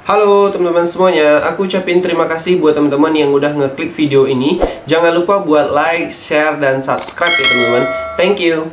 Halo teman-teman semuanya, aku ucapin terima kasih buat teman-teman yang udah ngeklik video ini. Jangan lupa buat like, share, dan subscribe ya teman-teman. Thank you.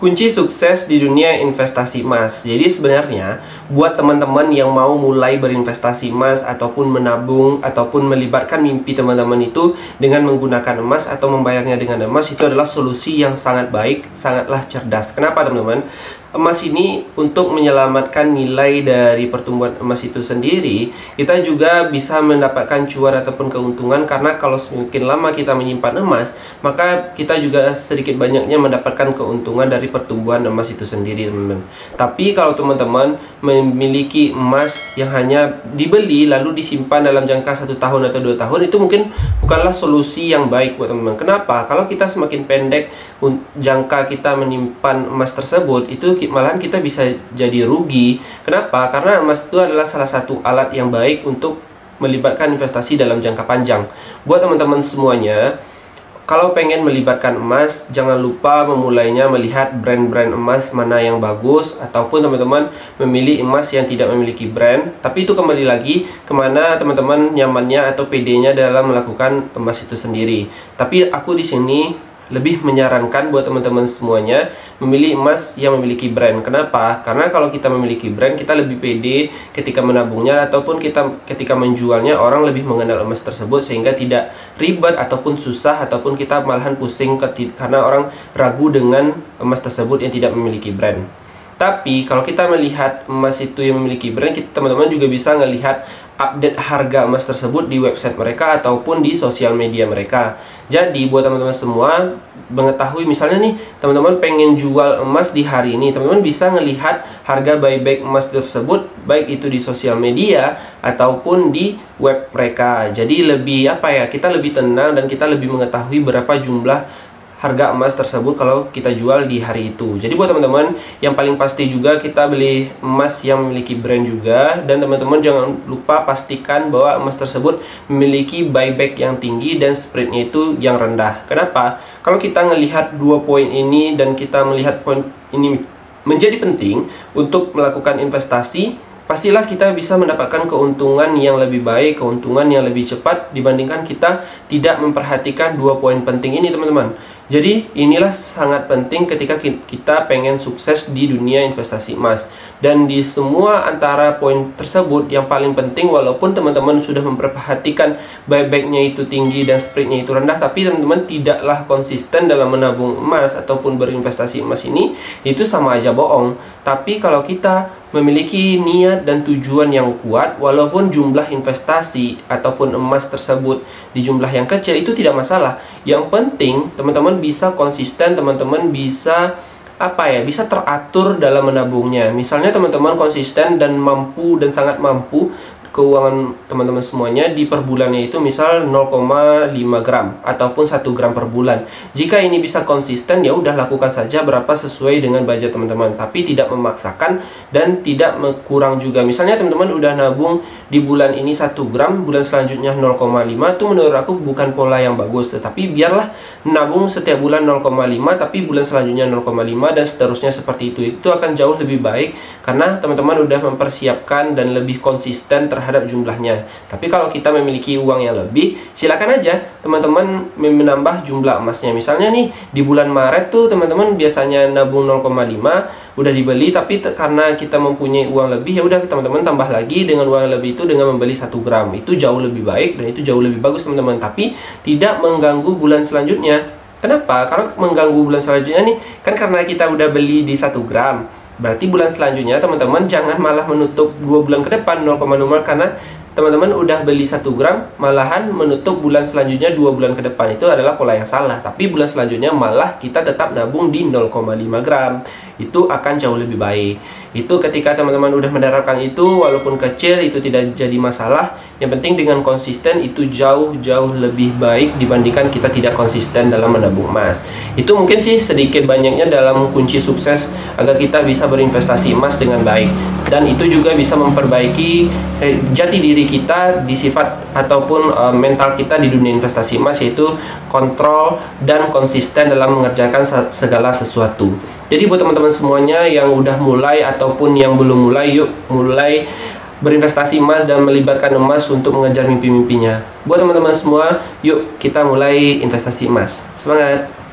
Kunci sukses di dunia investasi emas. Jadi sebenarnya buat teman-teman yang mau mulai berinvestasi emas ataupun menabung ataupun melibatkan mimpi teman-teman itu dengan menggunakan emas atau membayarnya dengan emas, itu adalah solusi yang sangat baik, sangatlah cerdas. Kenapa teman-teman? Emas ini untuk menyelamatkan nilai dari pertumbuhan emas itu sendiri, kita juga bisa mendapatkan cuan ataupun keuntungan, karena kalau semakin lama kita menyimpan emas, maka kita juga sedikit banyaknya mendapatkan keuntungan dari pertumbuhan emas itu sendiri teman-teman. Tapi kalau teman-teman memiliki emas yang hanya dibeli lalu disimpan dalam jangka 1 tahun atau 2 tahun, itu mungkin bukanlah solusi yang baik buat teman-teman. Kenapa? Kalau kita semakin pendek jangka kita menyimpan emas tersebut, itu malahan kita bisa jadi rugi. Kenapa? Karena emas itu adalah salah satu alat yang baik untuk melibatkan investasi dalam jangka panjang. Buat teman-teman semuanya, kalau pengen melibatkan emas, jangan lupa memulainya melihat brand-brand emas mana yang bagus, ataupun teman-teman memilih emas yang tidak memiliki brand. Tapi itu kembali lagi kemana teman-teman nyamannya atau PD-nya dalam melakukan emas itu sendiri. Tapi aku di sini lebih menyarankan buat teman-teman semuanya memilih emas yang memiliki brand. Kenapa? Karena kalau kita memiliki brand, kita lebih pede ketika menabungnya, ataupun ketika menjualnya, orang lebih mengenal emas tersebut sehingga tidak ribet ataupun susah, ataupun kita malahan pusing karena orang ragu dengan emas tersebut yang tidak memiliki brand. Tapi kalau kita melihat emas itu yang memiliki brand, teman-teman juga bisa melihat update harga emas tersebut di website mereka ataupun di sosial media mereka. Jadi buat teman-teman semua mengetahui, misalnya nih teman-teman pengen jual emas di hari ini, teman-teman bisa melihat harga buyback emas tersebut, baik itu di sosial media ataupun di web mereka. Jadi lebih kita lebih tenang dan kita lebih mengetahui berapa jumlah harga emas tersebut kalau kita jual di hari itu. Jadi buat teman-teman, yang paling pasti juga kita beli emas yang memiliki brand juga. Dan teman-teman jangan lupa pastikan bahwa emas tersebut memiliki buyback yang tinggi dan spreadnya itu yang rendah. Kenapa? Kalau kita melihat 2 poin ini dan kita melihat poin ini menjadi penting untuk melakukan investasi, pastilah kita bisa mendapatkan keuntungan yang lebih baik, keuntungan yang lebih cepat dibandingkan kita tidak memperhatikan 2 poin penting ini teman-teman. Jadi inilah sangat penting ketika kita pengen sukses di dunia investasi emas. Dan di semua antara poin tersebut, yang paling penting, walaupun teman-teman sudah memperhatikan buybacknya itu tinggi dan spreadnya itu rendah, tapi teman-teman tidaklah konsisten dalam menabung emas ataupun berinvestasi emas ini, itu sama aja bohong. Tapi kalau kita memiliki niat dan tujuan yang kuat, walaupun jumlah investasi ataupun emas tersebut di jumlah yang kecil, itu tidak masalah. Yang penting teman-teman bisa konsisten, teman-teman bisa bisa teratur dalam menabungnya. Misalnya teman-teman konsisten dan mampu dan sangat mampu keuangan teman-teman semuanya di per bulannya itu misal 0,5 gram ataupun 1 gram per bulan. Jika ini bisa konsisten, ya udah lakukan saja berapa sesuai dengan budget teman-teman, tapi tidak memaksakan dan tidak kurang juga. Misalnya teman-teman udah nabung di bulan ini 1 gram, bulan selanjutnya 0,5, itu menurut aku bukan pola yang bagus. Tetapi biarlah nabung setiap bulan 0,5, tapi bulan selanjutnya 0,5 dan seterusnya seperti itu. Itu akan jauh lebih baik karena teman-teman udah mempersiapkan dan lebih konsisten terhadap jumlahnya. Tapi kalau kita memiliki uang yang lebih, silakan aja teman-teman menambah jumlah emasnya. Misalnya nih di bulan Maret tuh teman-teman biasanya nabung 0,5 udah dibeli, tapi karena kita mempunyai uang lebih, ya udah teman-teman tambah lagi dengan uang yang lebih itu dengan membeli 1 gram. Itu jauh lebih baik dan itu jauh lebih bagus teman-teman, tapi tidak mengganggu bulan selanjutnya. Kenapa? Kalau mengganggu bulan selanjutnya nih, kan karena kita udah beli di 1 gram, berarti bulan selanjutnya teman-teman jangan malah menutup 2 bulan ke depan 0,0, karena teman-teman udah beli 1 gram malahan menutup bulan selanjutnya 2 bulan ke depan. Itu adalah pola yang salah. Tapi bulan selanjutnya malah kita tetap nabung di 0,5 gram. Itu akan jauh lebih baik. Itu ketika teman-teman udah menerapkan itu, walaupun kecil itu tidak jadi masalah. Yang penting dengan konsisten itu jauh-jauh lebih baik dibandingkan kita tidak konsisten dalam menabung emas. Itu mungkin sih sedikit banyaknya dalam kunci sukses agar kita bisa berinvestasi emas dengan baik. Dan itu juga bisa memperbaiki jati diri kita di sifat ataupun mental kita di dunia investasi emas, yaitu kontrol dan konsisten dalam mengerjakan segala sesuatu. Jadi buat teman-teman semuanya yang udah mulai ataupun yang belum mulai, yuk mulai berinvestasi emas dan melibatkan emas untuk mengejar mimpi-mimpinya. Buat teman-teman semua, yuk kita mulai investasi emas. Semangat!